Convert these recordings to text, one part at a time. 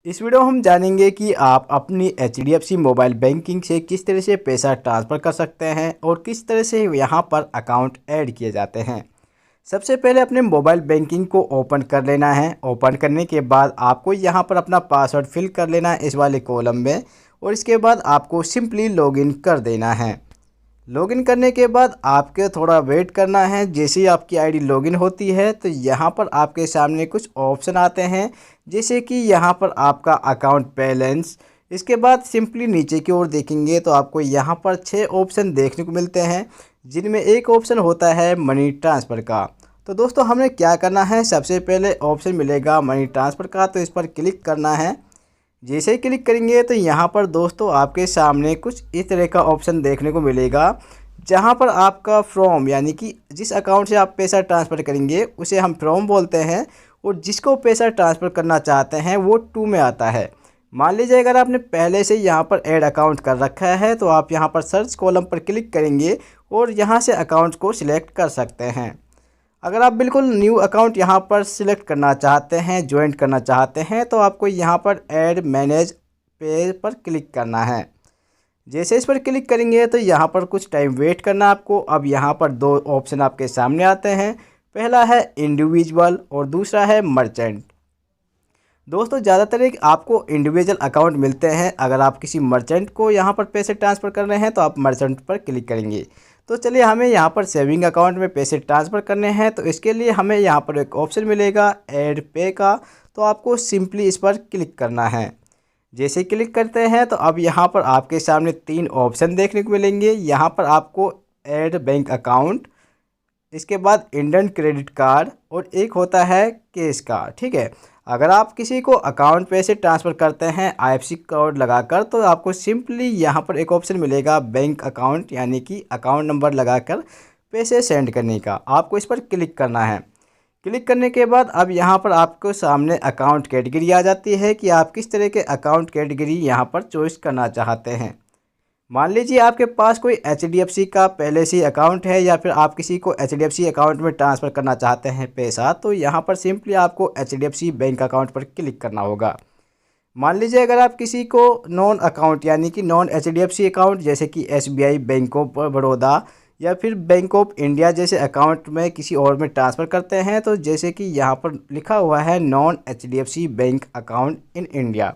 इस वीडियो में हम जानेंगे कि आप अपनी HDFC मोबाइल बैंकिंग से किस तरह से पैसा ट्रांसफ़र कर सकते हैं और किस तरह से यहाँ पर अकाउंट ऐड किए जाते हैं। सबसे पहले अपने मोबाइल बैंकिंग को ओपन कर लेना है। ओपन करने के बाद आपको यहाँ पर अपना पासवर्ड फिल कर लेना है इस वाले कॉलम में, और इसके बाद आपको सिंपली लॉगिन कर देना है। लॉगिन करने के बाद आपके थोड़ा वेट करना है। जैसे ही आपकी आईडी लॉगिन होती है तो यहाँ पर आपके सामने कुछ ऑप्शन आते हैं, जैसे कि यहाँ पर आपका अकाउंट बैलेंस। इसके बाद सिंपली नीचे की ओर देखेंगे तो आपको यहाँ पर 6 ऑप्शन देखने को मिलते हैं, जिनमें एक ऑप्शन होता है मनी ट्रांसफ़र का। तो दोस्तों हमें क्या करना है, सबसे पहले ऑप्शन मिलेगा मनी ट्रांसफ़र का, तो इस पर क्लिक करना है। जैसे ही क्लिक करेंगे तो यहाँ पर दोस्तों आपके सामने कुछ इस तरह का ऑप्शन देखने को मिलेगा, जहाँ पर आपका फ्रॉम यानी कि जिस अकाउंट से आप पैसा ट्रांसफ़र करेंगे उसे हम फ्रॉम बोलते हैं, और जिसको पैसा ट्रांसफ़र करना चाहते हैं वो टू में आता है। मान लीजिए अगर आपने पहले से यहाँ पर ऐड अकाउंट कर रखा है तो आप यहाँ पर सर्च कॉलम पर क्लिक करेंगे और यहाँ से अकाउंट को सिलेक्ट कर सकते हैं। अगर आप बिल्कुल न्यू अकाउंट यहाँ पर सिलेक्ट करना चाहते हैं, ज्वाइन करना चाहते हैं, तो आपको यहाँ पर ऐड मैनेज पे पर क्लिक करना है। जैसे इस पर क्लिक करेंगे तो यहाँ पर कुछ टाइम वेट करना आपको। अब यहाँ पर दो ऑप्शन आपके सामने आते हैं, पहला है इंडिविजुअल और दूसरा है मर्चेंट। दोस्तों ज़्यादातर एक आपको इंडिविजुअल अकाउंट मिलते हैं। अगर आप किसी मर्चेंट को यहाँ पर पैसे ट्रांसफ़र कर रहे हैं तो आप मर्चेंट पर क्लिक करेंगे। तो चलिए हमें यहाँ पर सेविंग अकाउंट में पैसे ट्रांसफ़र करने हैं, तो इसके लिए हमें यहाँ पर एक ऑप्शन मिलेगा ऐड पे का, तो आपको सिंपली इस पर क्लिक करना है। जैसे क्लिक करते हैं तो अब यहाँ पर आपके सामने 3 ऑप्शन देखने को मिलेंगे। यहाँ पर आपको ऐड बैंक अकाउंट, इसके बाद इंडियन क्रेडिट कार्ड, और एक होता है कैश कार्ड। ठीक है, अगर आप किसी को अकाउंट पैसे ट्रांसफ़र करते हैं IFSC कोड लगाकर, तो आपको सिंपली यहाँ पर एक ऑप्शन मिलेगा बैंक अकाउंट यानी कि अकाउंट नंबर लगाकर पैसे सेंड करने का। आपको इस पर क्लिक करना है। क्लिक करने के बाद अब यहाँ पर आपको सामने अकाउंट कैटेगरी आ जाती है कि आप किस तरह के अकाउंट कैटेगरी यहाँ पर चॉइस करना चाहते हैं। मान लीजिए आपके पास कोई HDFC का पहले से अकाउंट है, या फिर आप किसी को HDFC अकाउंट में ट्रांसफ़र करना चाहते हैं पैसा, तो यहाँ पर सिंपली आपको HDFC बैंक अकाउंट पर क्लिक करना होगा। मान लीजिए अगर आप किसी को नॉन अकाउंट यानी कि नॉन HDFC अकाउंट जैसे कि SBI, बैंक ऑफ बड़ौदा या फिर बैंक ऑफ इंडिया जैसे अकाउंट में किसी और में ट्रांसफ़र करते हैं, तो जैसे कि यहाँ पर लिखा हुआ है non HDFC bank account in India,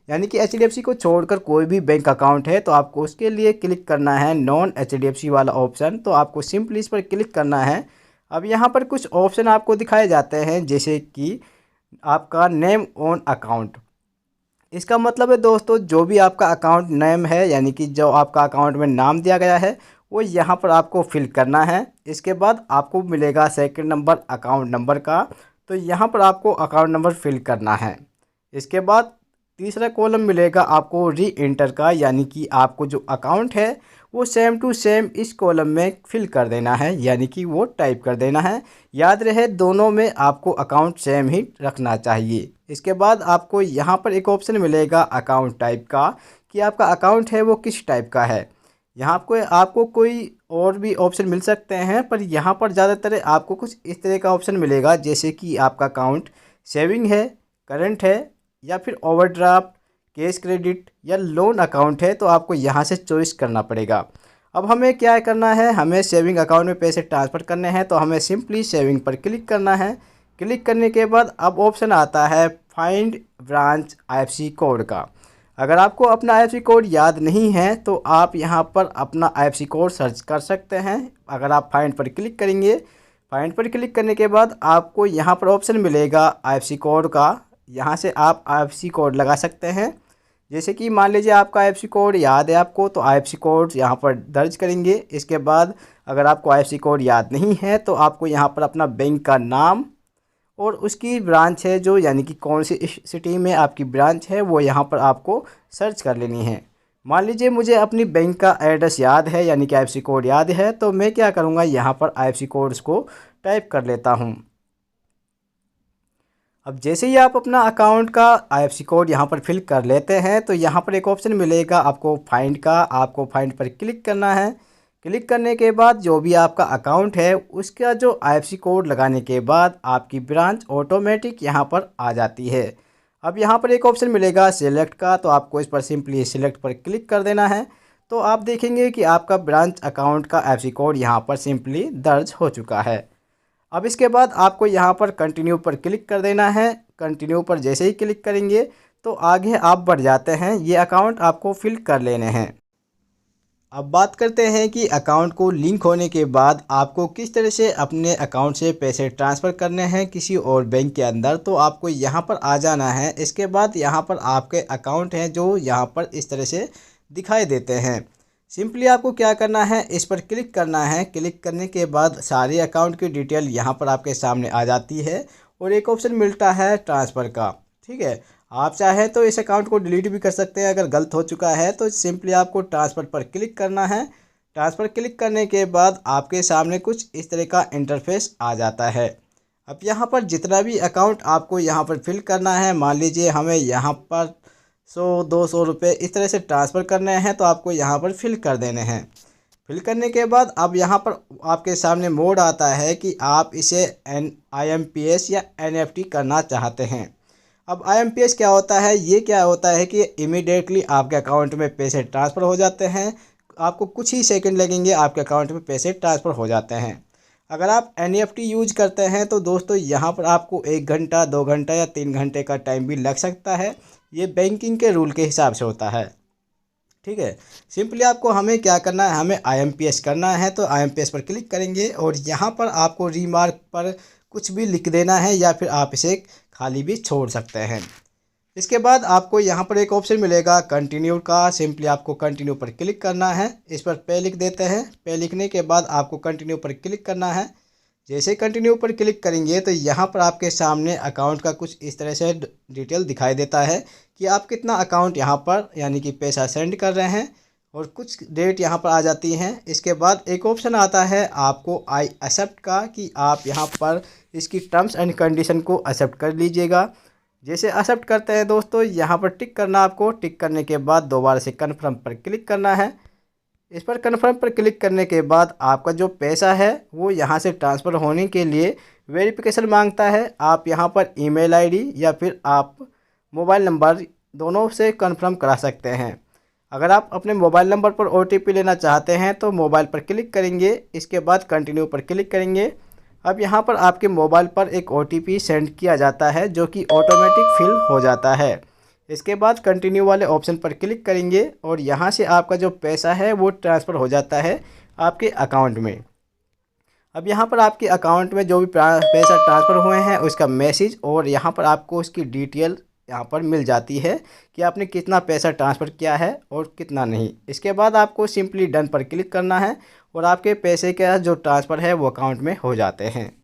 यानी कि HDFC को छोड़कर कोई भी बैंक अकाउंट है, तो आपको उसके लिए क्लिक करना है नॉन HDFC वाला ऑप्शन। तो आपको सिंपली इस पर क्लिक करना है। अब यहाँ पर कुछ ऑप्शन आपको दिखाए जाते हैं, जैसे कि आपका नेम ऑन अकाउंट। इसका मतलब है दोस्तों जो भी आपका अकाउंट नेम है, यानी कि जो आपका अकाउंट में नाम दिया गया है, वो यहाँ पर आपको फिल करना है। इसके बाद आपको मिलेगा सेकंड नंबर अकाउंट नंबर का, तो यहाँ पर आपको अकाउंट नंबर फिल करना है। इसके बाद तीसरा कॉलम मिलेगा आपको री एंटर का, यानी कि आपको जो अकाउंट है वो सेम टू सेम इस कॉलम में फिल कर देना है, यानी कि वो टाइप कर देना है। याद रहे दोनों में आपको अकाउंट सेम ही रखना चाहिए। इसके बाद आपको यहाँ पर एक ऑप्शन मिलेगा अकाउंट टाइप का, कि आपका अकाउंट है वो किस टाइप का है। यहाँ आपको कोई और भी ऑप्शन मिल सकते हैं, पर यहाँ पर ज़्यादातर आपको कुछ इस तरह का ऑप्शन मिलेगा, जैसे कि आपका अकाउंट सेविंग है, करंट है, या फिर ओवरड्राफ्ट, कैश क्रेडिट या लोन अकाउंट है, तो आपको यहाँ से चॉइस करना पड़ेगा। अब हमें क्या करना है, हमें सेविंग अकाउंट में पैसे ट्रांसफ़र करने हैं, तो हमें सिंपली सेविंग पर क्लिक करना है। क्लिक करने के बाद अब ऑप्शन आता है फाइंड ब्रांच IFSC कोड का। अगर आपको अपना IFSC कोड याद नहीं है तो आप यहाँ पर अपना IFSC कोड सर्च कर सकते हैं। अगर आप फाइंड पर क्लिक करेंगे, फाइंड पर क्लिक करने के बाद आपको यहाँ पर ऑप्शन मिलेगा IFSC कोड का। यहाँ से आप IFSC कोड लगा सकते हैं। जैसे कि मान लीजिए आपका IFSC कोड याद है आपको, तो IFSC कोड यहाँ पर दर्ज करेंगे। इसके बाद अगर आपको IFSC कोड याद नहीं है तो आपको यहाँ पर अपना बैंक का नाम और उसकी ब्रांच है जो, यानी कि कौन सी सिटी में आपकी ब्रांच है, वो यहाँ पर आपको सर्च कर लेनी है। मान लीजिए मुझे अपनी बैंक का एड्रेस याद है, यानी कि IFSC कोड याद है, तो मैं क्या करूँगा, यहाँ पर IFSC कोड्स को टाइप कर लेता हूँ। अब जैसे ही आप अपना अकाउंट का IFSC कोड यहाँ पर फिल कर लेते हैं, तो यहाँ पर एक ऑप्शन मिलेगा आपको फाइंड का। आपको फाइंड पर क्लिक करना है। क्लिक करने के बाद जो भी आपका अकाउंट है उसका जो IFSC कोड लगाने के बाद आपकी ब्रांच ऑटोमेटिक यहाँ पर आ जाती है। अब यहाँ पर एक ऑप्शन मिलेगा सिलेक्ट का, तो आपको इस पर सिंपली सिलेक्ट पर क्लिक कर देना है। तो आप देखेंगे कि आपका ब्रांच अकाउंट का एफसी कोड यहाँ पर सिंपली दर्ज हो चुका है। अब इसके बाद आपको यहाँ पर कंटिन्यू पर क्लिक कर देना है। कंटिन्यू पर जैसे ही क्लिक करेंगे तो आगे आप बढ़ जाते हैं। ये अकाउंट आपको फिल कर लेने हैं। अब बात करते हैं कि अकाउंट को लिंक होने के बाद आपको किस तरह से अपने अकाउंट से पैसे ट्रांसफ़र करने हैं किसी और बैंक के अंदर। तो आपको यहाँ पर आ जाना है। इसके बाद यहाँ पर आपके अकाउंट हैं जो यहाँ पर इस तरह से दिखाई देते हैं। सिंपली आपको क्या करना है, इस पर क्लिक करना है। क्लिक करने के बाद सारे अकाउंट की डिटेल यहाँ पर आपके सामने आ जाती है और एक ऑप्शन मिलता है ट्रांसफ़र का। ठीक है, आप चाहें तो इस अकाउंट को डिलीट भी कर सकते हैं। अगर गलत हो चुका है तो सिंपली आपको ट्रांसफ़र पर क्लिक करना है। ट्रांसफ़र क्लिक करने के बाद आपके सामने कुछ इस तरह का इंटरफेस आ जाता है। अब यहाँ पर जितना भी अकाउंट आपको यहाँ पर फिल करना है, मान लीजिए हमें यहाँ पर 100-200 रुपये इस तरह से ट्रांसफ़र करने हैं, तो आपको यहाँ पर फिल कर देने हैं। फिल करने के बाद अब यहाँ पर आपके सामने मोड आता है कि आप इसे IMPS या NFT करना चाहते हैं। अब IMPS क्या होता है, ये क्या होता है कि इमीडिएटली आपके अकाउंट में पैसे ट्रांसफ़र हो जाते हैं। आपको कुछ ही सेकंड लगेंगे, आपके अकाउंट में पैसे ट्रांसफ़र हो जाते हैं। अगर आप NFT यूज करते हैं तो दोस्तों यहाँ पर आपको 1 घंटा 2 घंटा या 3 घंटे का टाइम भी लग सकता है। ये बैंकिंग के रूल के हिसाब से होता है। ठीक है, सिंपली आपको हमें क्या करना है, हमें IMPS करना है। तो IMPS पर क्लिक करेंगे और यहाँ पर आपको रिमार्क पर कुछ भी लिख देना है या फिर आप इसे खाली भी छोड़ सकते हैं। इसके बाद आपको यहाँ पर एक ऑप्शन मिलेगा कंटिन्यू का। सिंपली आपको कंटिन्यू पर क्लिक करना है। इस पर पे लिख देते हैं। पे लिखने के बाद आपको कंटिन्यू पर क्लिक करना है। जैसे कंटिन्यू पर क्लिक करेंगे तो यहाँ पर आपके सामने अकाउंट का कुछ इस तरह से डिटेल दिखाई देता है कि आप कितना अकाउंट यहाँ पर यानी कि पैसा सेंड कर रहे हैं और कुछ डेट यहाँ पर आ जाती हैं। इसके बाद एक ऑप्शन आता है आपको आई एक्सेप्ट का कि आप यहाँ पर इसकी टर्म्स एंड कंडीशन को एक्सेप्ट कर लीजिएगा। जैसे एक्सेप्ट करते हैं दोस्तों, यहाँ पर टिक करना, आपको टिक करने के बाद दोबारा से कन्फर्म पर क्लिक करना है। इस पर कन्फर्म पर क्लिक करने के बाद आपका जो पैसा है वो यहाँ से ट्रांसफ़र होने के लिए वेरिफिकेशन मांगता है। आप यहाँ पर ईमेल आईडी या फिर आप मोबाइल नंबर दोनों से कन्फर्म करा सकते हैं। अगर आप अपने मोबाइल नंबर पर OTP लेना चाहते हैं तो मोबाइल पर क्लिक करेंगे। इसके बाद कंटिन्यू पर क्लिक करेंगे। अब यहाँ पर आपके मोबाइल पर एक OTP सेंड किया जाता है जो कि ऑटोमेटिक फिल हो जाता है। इसके बाद कंटिन्यू वाले ऑप्शन पर क्लिक करेंगे और यहाँ से आपका जो पैसा है वो ट्रांसफ़र हो जाता है आपके अकाउंट में। अब यहाँ पर आपके अकाउंट में जो भी पैसा ट्रांसफ़र हुए हैं उसका मैसेज और यहाँ पर आपको उसकी डिटेल यहाँ पर मिल जाती है कि आपने कितना पैसा ट्रांसफ़र किया है और कितना नहीं। इसके बाद आपको सिंपली डन पर क्लिक करना है और आपके पैसे का जो ट्रांसफ़र है वो अकाउंट में हो जाते हैं।